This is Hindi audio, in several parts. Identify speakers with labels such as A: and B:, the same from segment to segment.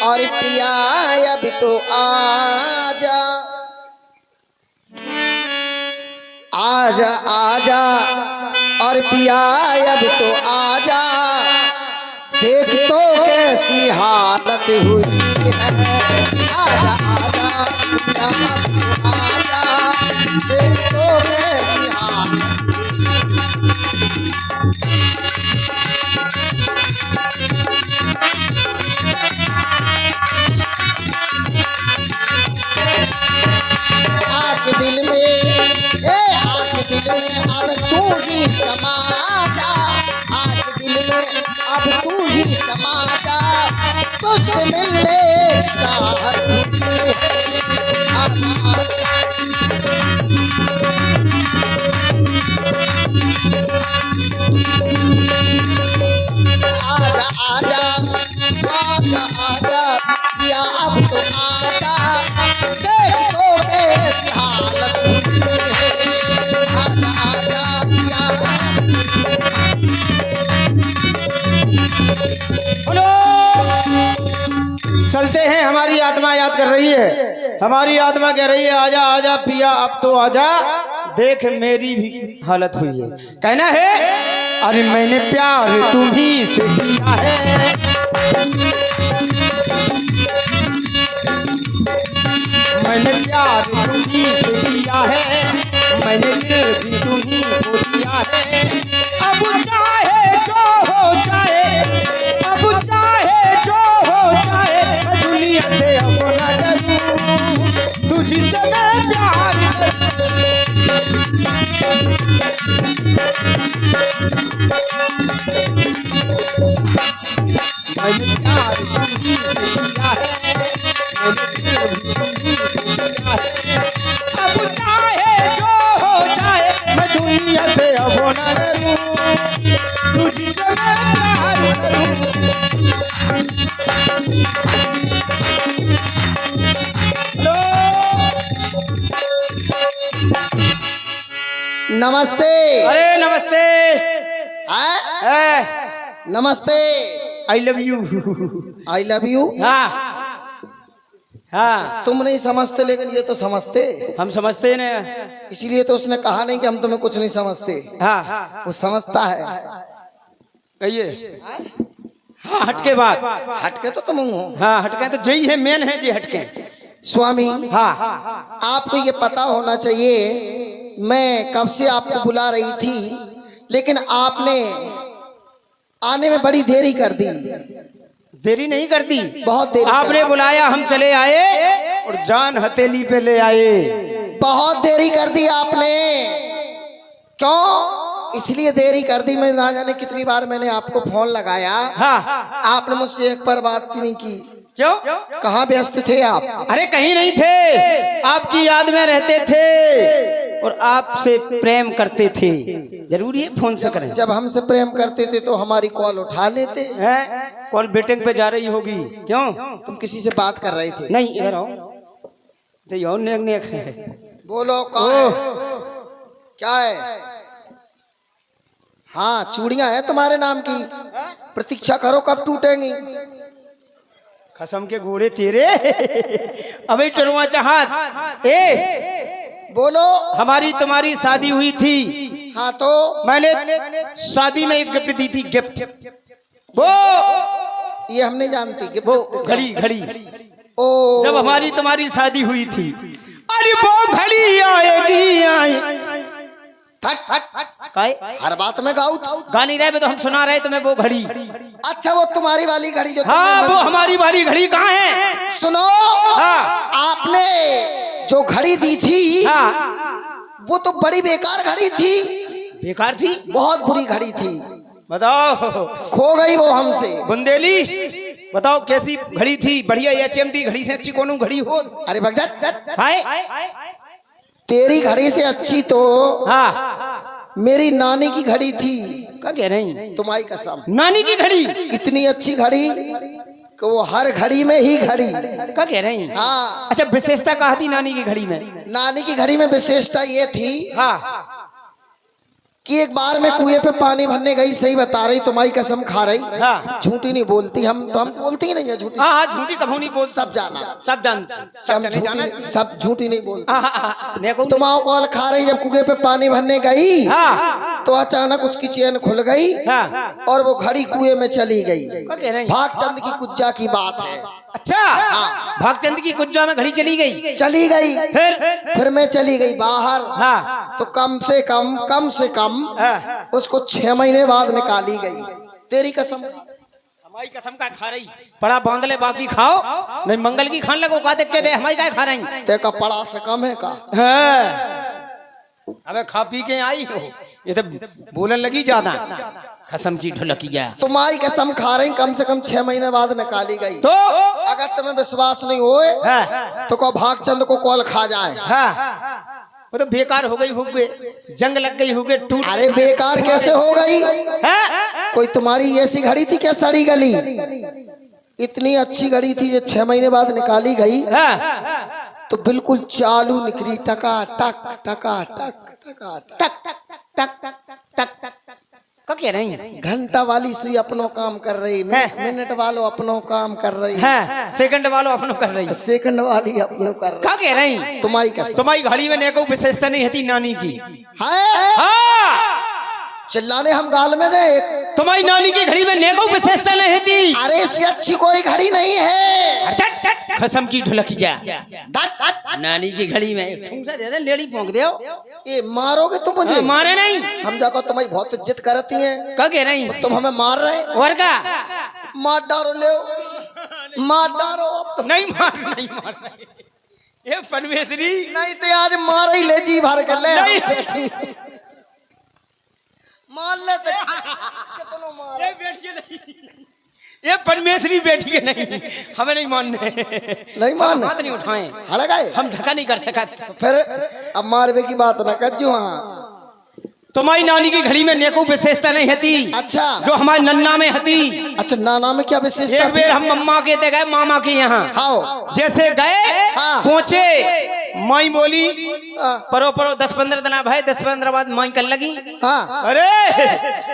A: और पिया अब तो आजा आजा आजा और पिया अब तो आजा देख तो कैसी हालत हुई है आजा आजा पिया अब तो आजा देख तो कैसी हालत आके दिल में आके दिल में अब तू ही समा जा आके दिल में अब तू ही समा जा तुझसे मिलने चाहत आजा आजा आजा आजा पिया अब तो आजा देख तो कैसी हालत हुई है आजा आजा पिया
B: बोलो चलते हैं। हमारी आत्मा याद कर रही है, हमारी आत्मा कह रही है आजा आजा पिया अब तो आजा देख मेरी भी हालत हुई है। कहना है अरे मैंने प्यार तुम्ही से किया है मैंने प्यार तुम्ही से किया है मैंने दिल भी तुम्ही को दिया है अब चाहे जो हो जाए अब चाहे जो हो जाए मैं दुनिया से अपना डरूं तुझसे मैं प्यार मैंने प्यार तुम्ही से किया है मैंने दिल भी तुम्ही से दिया है अब चाहे जो हो जाए मैं दुनिया से अब न डरूं तुझसे मैं प्यार करूं।
A: नमस्ते
B: अरे नमस्ते
A: नमस्ते
B: I love you
A: I love you
B: हाँ हाँ
A: तुम नहीं समझते लेकिन ये तो समझते
B: हम समझते ना
A: इसीलिए तो उसने कहा नहीं कि हम तुम्हें कुछ नहीं समझते
B: हाँ
A: वो समझता है
B: कहिए हाँ हटके बात
A: हटके तो तुम हो
B: हाँ हटके तो जई है मेन है जी हटके
A: स्वामी
B: हाँ
A: आपको ये पता होना चाहिए मैं कब से आपको बुला रही थी लेकिन आपने आने में बड़ी देरी कर दी
B: देरी नहीं करती
A: बहुत देरी
B: आपने बुलाया हम चले आए और जान हथेली पे ले आए
A: बहुत देरी कर दी आपने क्यों इसलिए देरी कर दी मैं ना जाने कितनी बार मैंने आपको फोन लगाया
B: हाँ
A: आपने मुझसे एक बार बात भी नहीं की
B: क्यों
A: कहाँ व्यस्त थे आप
B: अरे कहीं नहीं थे आपकी याद में रहते थे और आपसे प्रेम करते थे जरूरी है फोन से करें
A: जब हमसे प्रेम करते थे तो हमारी कॉल उठा लेते
B: हैं कॉल बेटिंग पे जा रही होगी क्यों
A: तुम किसी से बात कर रहे थे
B: नहीं इधर आओ तो नेक नेक है
A: बोलो क्या है हाँ चूड़ियां हैं तुम्हारे नाम की प्रतीक्षा करो कब टूटेंगी
B: कसम के घोड़े तेरे अबे टरुआ चाहत
A: बोलो
B: हमारी तुम्हारी शादी हुई थी
A: हाँ तो
B: मैंने शादी में एक गिफ्ट दी थी गिफ्ट वो
A: ये हम नहीं जानती
B: वो घड़ी घड़ी
A: ओ
B: जब हमारी तुम्हारी शादी हुई थी अरे वो घड़ी आएगी
A: हर बात में गाऊं
B: गा नहीं रहे तो हम सुना रहे तुम्हें वो घड़ी
A: अच्छा वो तुम्हारी वाली घड़ी जो
B: हाँ वो हमारी वाली घड़ी कहाँ है
A: सुनो
B: हाँ
A: आपने जो घड़ी दी थी
B: हाँ
A: वो तो बड़ी बेकार घड़ी थी
B: बेकार थी
A: बहुत बुरी घड़ी थी
B: बताओ
A: खो गई वो हमसे
B: बुंदेली बताओ कैसी घड़ी थी बढ़िया एचएमडी घड़ी से अच्छी कौन घड़ी हो
A: अरे भगत
B: हाय
A: तेरी घड़ी से अच्छी तो
B: हाँ
A: मेरी नानी की घड़ी थी
B: क्या कह रही
A: तुम्हारी कसम
B: नानी की घड़ी
A: इतनी अच्छी घड़ी कि वो हर घड़ी में ही घड़ी
B: क्या कह रही
A: हाँ
B: अच्छा विशेषता कहा थी नानी की घड़ी में
A: नानी की घड़ी में विशेषता ये थी
B: हाँ
A: कि एक बार मैं कुएं पे पानी भरने गई, सही बता रही, तुम्हारी कसम खा रही,
B: हाँ।
A: झूठी नहीं बोलती, हम बोलती ही नहीं है झूठी।
B: हाँ झूठी कभू नहीं बोल,
A: सब जाना,
B: सब जाने
A: सब झूठी नहीं बोलती।
B: देखो
A: तुम आओ कॉल खा रही, जब कुएं पे पानी भरने गई
B: हाँ
A: तो अचानक उसकी चेन खुल गई
B: हाँ
A: और वो घड़ी कुएं में चली गई।
B: नहीं।
A: भागचंद की कुज्जा की बात है।
B: अच्छा भागचंद की कुज्जा में घड़ी चली गई, फिर मैं चली गई बाहर। हाँ
A: तो कम से कम
B: हाँ।
A: उसको 6 महीने बाद निकाली गई। तेरी कसम,
B: हमारी कसम का खा रही, बड़ा बांध ले बाकी खाओ, नहीं मंगल की खान लगो का देख के दे, हमारी का खा रही
A: ते का पड़ा से कम है का।
B: अबे खा पी के आई हो, ये तो बोलने लगी ज्यादा, कसम की ढोलकिया।
A: तुम्हारी कसम खा रही, कम से कम 6 महीने बाद निकाली गई।
B: तो
A: अगर तुम्हें विश्वास नहीं होए
B: हाँ
A: तो को भागचंद को कॉल खा जाए।
B: हाँ वो तो बेकार हो गई, हुए जंग लग गई, हुए टूट।
A: अरे बेकार कैसे हो गई?
B: हाँ?
A: कोई तुम्हारी ऐसी घड़ी थी क्या सड़ी गली? इतनी अच्छी घड़ी थी जो 6 महीने बाद निकाली गई
B: हाँ?
A: तो बिल्कुल चालू निकली, टका टक टका टक टका टक।
B: टक टक टक टक का कह रही है?
A: घंटा वाली सुई अपनो काम कर रही, मिनट वालों अपनो काम कर रही,
B: हाँ सेकंड वालों अपनो कर रही,
A: सेकंड वाली अपनो कर रही।
B: का कह रही?
A: तुम्हारी कसम,
B: तुम्हारी घड़ी में neko विशेषता नहीं थी नानी की।
A: है
B: हाँ
A: चिल्लाने हम गाल में दे।
B: तुम्हारी नानी की घड़ी में neko विशेषता नहीं थी।
A: अरे इससे अच्छी कोई घड़ी नहीं है।
B: कसम की ढोलकिया, नानी की घड़ी में ठूंसा दे दे, लेडी पोंक दे।
A: ये मारोगे तुम मुझे?
B: मारे नहीं,
A: हम जाकर तुम्हारी बहुत इज्जत करती हैं।
B: का कह रही?
A: तुम हमें मार रहे,
B: और का
A: मार डारो, ले मार डारो अब तो।
B: नहीं मार ये परमेश्वरी
A: नहीं तो आज मार ही ले, जी भर कर ले।
B: नहीं।
A: बेटी मार ले तो कितना मार।
B: ये बैठिए नहीं, ये परमेश्वरी बैठिए नहीं, हमें नहीं मानने,
A: नहीं मानने,
B: हाथ नहीं उठाए,
A: हड़ गए
B: हम ढका नहीं कर सका।
A: फिर अब मारवे की बात ना कर जो। हाँ
B: तुम्हारी नानी की घड़ी में neko विशेषता नहीं हती।
A: अच्छा
B: जो हमारे नन्ना में हती।
A: अच्छा नाना में क्या विशेषता
B: एक
A: थी?
B: बेर हम मम्मा के ते गए मामा के यहाँ,
A: हाँ
B: जैसे गए
A: हाँ।
B: पहुंचे, माई बोली
A: हाँ
B: परो 10-15 दिन भाई, 10-15 बाद माई कर लगी।
A: हाँ।
B: अरे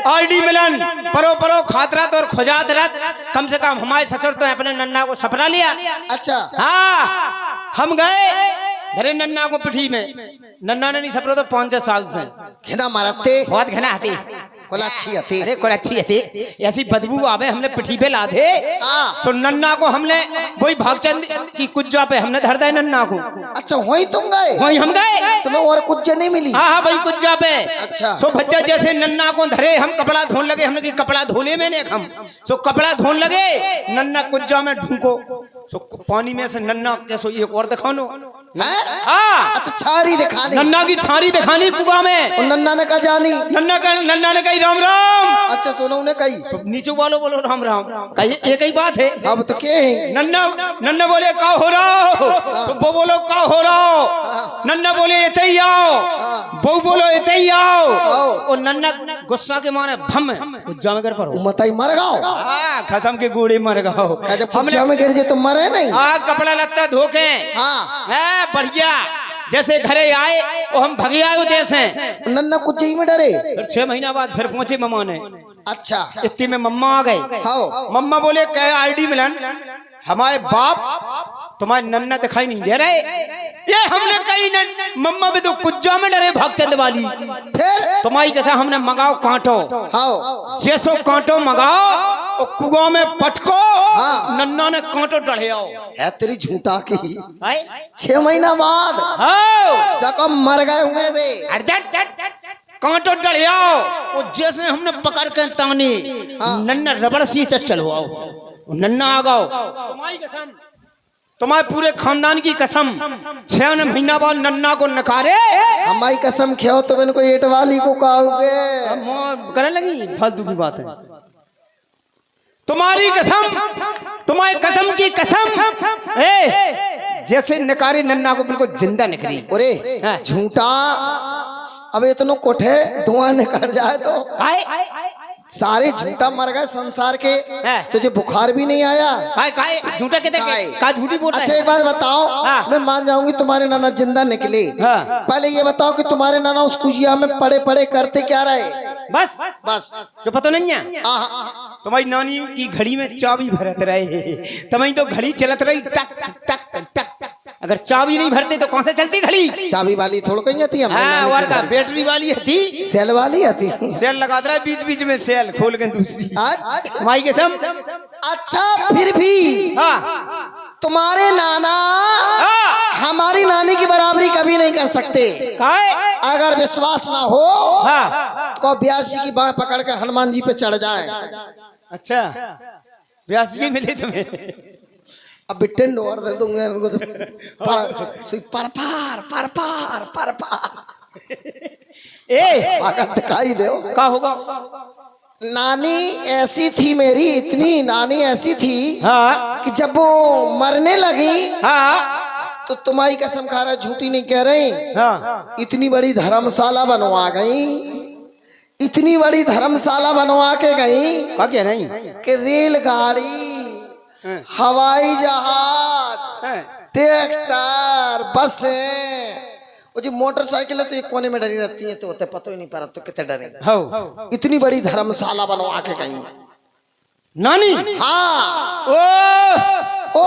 B: आरडी मिलन परो खात रत और खोजात रत, कम से कम हमारे ससुर तो अपने नन्ना को सपना लिया।
A: अच्छा
B: हाँ हम गए धरे नन्ना को पिठी में, नन्ना ने नहीं सपना तो 5-6 साल से
A: घिना मारते,
B: बहुत घना आती,
A: कोला अच्छी आती।
B: अरे कोई अच्छी आती, ऐसी बदबू आवे, हमने पिठी पे लादे।
A: हाँ।
B: तो नन्ना को हमने वही भागचंद की कुज्जा पे हमने धर दिया नन्ना को।
A: अच्छा वही तुम गए?
B: वही हम गए,
A: तुम्हें और कुछ नहीं मिली?
B: हाँ वही कुज्जा पे।
A: अच्छा।
B: सो बच्चा जैसे नन्ना को धरे, हम कपड़ा धोने लगे, हमने की कपड़ा धोले में ने हम सो कपड़ा धोने लगे, नन्ना कुज्जा में ढूंको, सो पानी में से नन्ना के सो एक और दिखानो। हाँ
A: अच्छा छारी दिखानी,
B: नन्ना की छारी दिखानी कुआ में।
A: और नन्ना ने कहा जानी,
B: नन्ना ने कही राम राम।
A: अच्छा सोनू ने कही,
B: नीचे वालों बोलो राम राम, कही एक ही बात है।
A: अब तो क्या है?
B: नन्ना बोले का हो रहा हो, वो बोलो का हो रहा हो। नन्ना बोले इते ही आओ, वो बोलो इते ही आओ। और नन्ना गुस्सा के मारे भम जामे कर पर
A: मताई मर गाओ,
B: खसम के गोड़े मर गाओ।
A: हमने में गिर जे तो मरे नहीं।
B: कपड़ा लत्ता धोके,
A: हाँ
B: बढ़िया जैसे घरे आए वो हम भगे आए जैसे।
A: नन्ना कुछ ही में डरे।
B: फिर 6 महीना बाद फिर पहुंचे मम्मा ने।
A: अच्छा
B: इतने में मम्मा आ गए।
A: हाँ
B: मम्मा बोले कहे आरडी मिलन हमारे बाप तुम्हारे नन्ना दिखाई नहीं दे रहे। ये हमने कही मम्मा भी तो कुज्जा में डरे भागचंद वाली।
A: फिर
B: तुम्हारी कैसा हमने मंगाओ कांटो,
A: हाँ
B: जैसो कांटो मंगाओ और कुआ में पटको।
A: हाँ।
B: नन्ना ने कांटो डढ़े आओ
A: है तेरी झूठा की। 6 महीना बाद जब मर गए हुए वे,
B: कांटो डढ़े आओ, वो जैसे हमने पकड़ के ताने। नन्ना रबड़ सी चलो आओ, नन्ना आ गाओ। तुम्हारी कसम, तुम्हारे पूरे खानदान की कसम, 6 महीना बाद नन्ना को नकारे।
A: हमारी कसम खेओ तो इनको एट वाली को कहोगे।
B: करने लगी फालतू की बात है। तुम्हारी कसम, तुम्हारी कसम की कसम, जैसे नकारे नन्ना को बिल्कुल जिंदा निकली।
A: अरे झूठा, अब इतनो कोठे धुआं निकल जाए तो सारे झूठा मर गए संसार के,
B: है।
A: तुझे बुखार भी नहीं आया।
B: काय झूठा कहते
A: काय?
B: का झूठी बोल रहा
A: अच्छा
B: है?
A: एक बात बताओ,
B: हाँ।
A: मैं मान जाऊंगी तुम्हारे नाना जिंदा निकले।
B: हाँ।
A: पहले ये बताओ कि तुम्हारे नाना उस कुजिया में पड़े पड़े करते क्या रहे?
B: बस
A: बस
B: जो पता नहीं है
A: आहा।
B: तुम्हारी नानी की घड़ी में चाबी भरत रहे, तुम्हारी तो घड़ी चलत रही टक टक टक। अगर चाबी नहीं भरते तो कौन से चलती घड़ी?
A: चाबी वाली थोड़ा कहीं आती है,
B: हाँ, और का बैटरी वाली थी,
A: सेल वाली आती।
B: सेल लगा रहा है बीच बीच में, सेल खोल के दूसरी
A: आज
B: माई के सम।
A: अच्छा फिर भी
B: हाँ
A: तुम्हारे नाना
B: हाँ
A: हमारी नानी की बराबरी कभी नहीं कर सकते।
B: काय?
A: अगर विश्वास ना हो
B: हाँ
A: तो व्यास जी की बाह पकड़ के हनुमान जी पे चढ़ जाए।
B: अच्छा व्यास जी मिले तुम्हें?
A: अब बिट्टन और दे दूंगा उनको तो पर पार
B: ए
A: अगर दिखाई दो।
B: का होगा?
A: नानी ऐसी थी मेरी, इतनी नानी ऐसी थी
B: हाँ
A: कि जब वो मरने लगी
B: हाँ
A: तो तुम्हारी कसम खा रहा, झूठी नहीं कह रही,
B: हाँ
A: इतनी बड़ी धर्मशाला बनवा गई, इतनी बड़ी धर्मशाला बनवा के गई
B: का क्या नहीं?
A: कि रेलगाड़ी, हवाई जहाज, ट्रैक्टर, बसें, वो जो मोटरसाइकिल है तो एक कोने में डरी रहती है, तो पता ही नहीं पड़ा तो कितने डरे।
B: हो
A: इतनी बड़ी धर्मशाला बनवा के गई।
B: नानी?
A: हाँ
B: ओ
A: ओ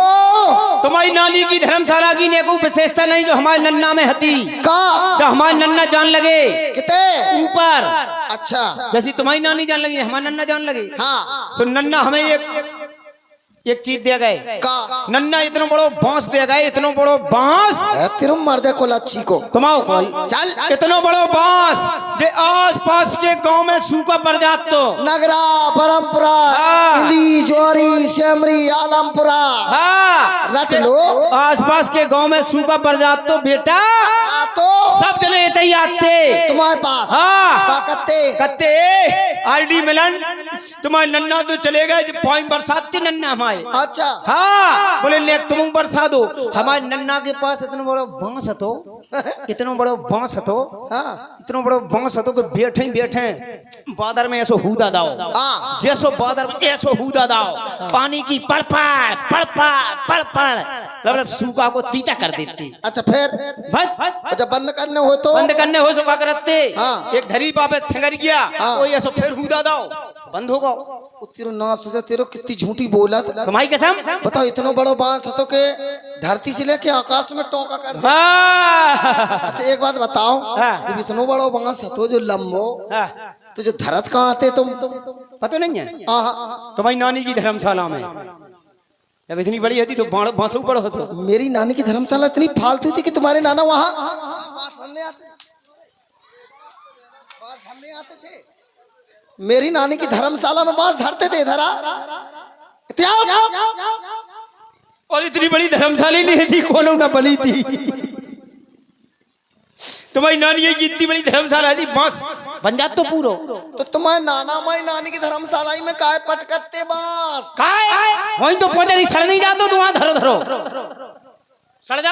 B: तुम्हारी नानी की धर्मशाला की ने को विशेषता नहीं जो हमारे नन्ना में हती
A: का
B: तो हमारे नन्ना जान लगे
A: कितने
B: ऊपर।
A: अच्छा
B: जैसी तुम्हारी नानी जान लगी हमारा नन्ना जान लगे।
A: हाँ
B: सो नन्ना हमें एक चीज दे गए
A: का
B: नन्ना, इतना बड़ो बांस दे गए, इतना बड़ो बांस
A: तिरु मर दे को लच्छी को
B: कमाओ कौन
A: चल।
B: इतना बड़ो बांस जे आस पास के गांव में सूखा पड़ जात तो
A: नगरा, परमपुरा,
B: हाँ।
A: इंदी, जोरी, शेमरी, आलमपुरा
B: हाँ
A: रट लो।
B: आस पास के गांव में सूखा पड़ जात तो बेटा
A: हाँ तो
B: सब जने इतने ही आते
A: तुम्हारे पास
B: हाँ
A: का कत्ते
B: कत्ते आरडी मिलन तुम्हारे नन्ना तो चले गए जब पानी बरसात थी नन्ना हमारे।
A: अच्छा
B: हाँ बोले नेक तुम बरसा दो। हमारे नन्ना के पास इतना बड़ा बांस हतो, इतना बड़ा बांस हतो,
A: हाँ
B: इतना बड़ा बांस हतो कि बैठे बादर में ऐसो हूदा दाओ,
A: हाँ
B: जैसो बादर में ऐसो हूदा दाओ, पानी की पड़ मतलब सूखा को तीता कर देती।
A: अच्छा फिर
B: बस
A: जब बंद करने हो तो
B: बंद करने हो सुखा करते
A: हाँ।
B: एक धरी पापे थंगर गया
A: हाँ।
B: कोई ऐसो फिर हूदा दाओ बंद होगा।
A: तेरो ना सजा, तेरो कितनी झूठी बोला
B: तुम्हारी कसम।
A: बताओ, इतना बड़ा बांस तो के धरती से लेके आकाश में टोका कर दे।
B: हाँ।
A: अच्छा एक बात बताओ,
B: हाँ।
A: जब इतना बड़ा बांस तो जो लंबो
B: हाँ।
A: तो जो धरत कहाँ आते तुम?
B: पता नहीं है
A: हाँ
B: तुम्हारी नानी की धर्मशाला में जब इतनी बड़ी होती तो बांसू पड़ो तो।
A: मेरी नानी की धर्मशाला इतनी फालतू थी कि तुम्हारे नाना वहाँ मेरी नानी की धर्मशाला में बांस धरते थे धरा।
B: और इतनी बड़ी धर्मशाला नहीं थी, कोनो ना बनी थी। तुम्हारी नानी की इतनी बड़ी धर्मशाला थी, बांस बन जात तो पूरो।
A: तो तुम्हारे नाना हमारी नानी की धर्मशाला में काय पटकते बांस?
B: वहीं तो पहुंचा नहीं, सड़ नहीं जातो तो वहां धरो सड़ जा।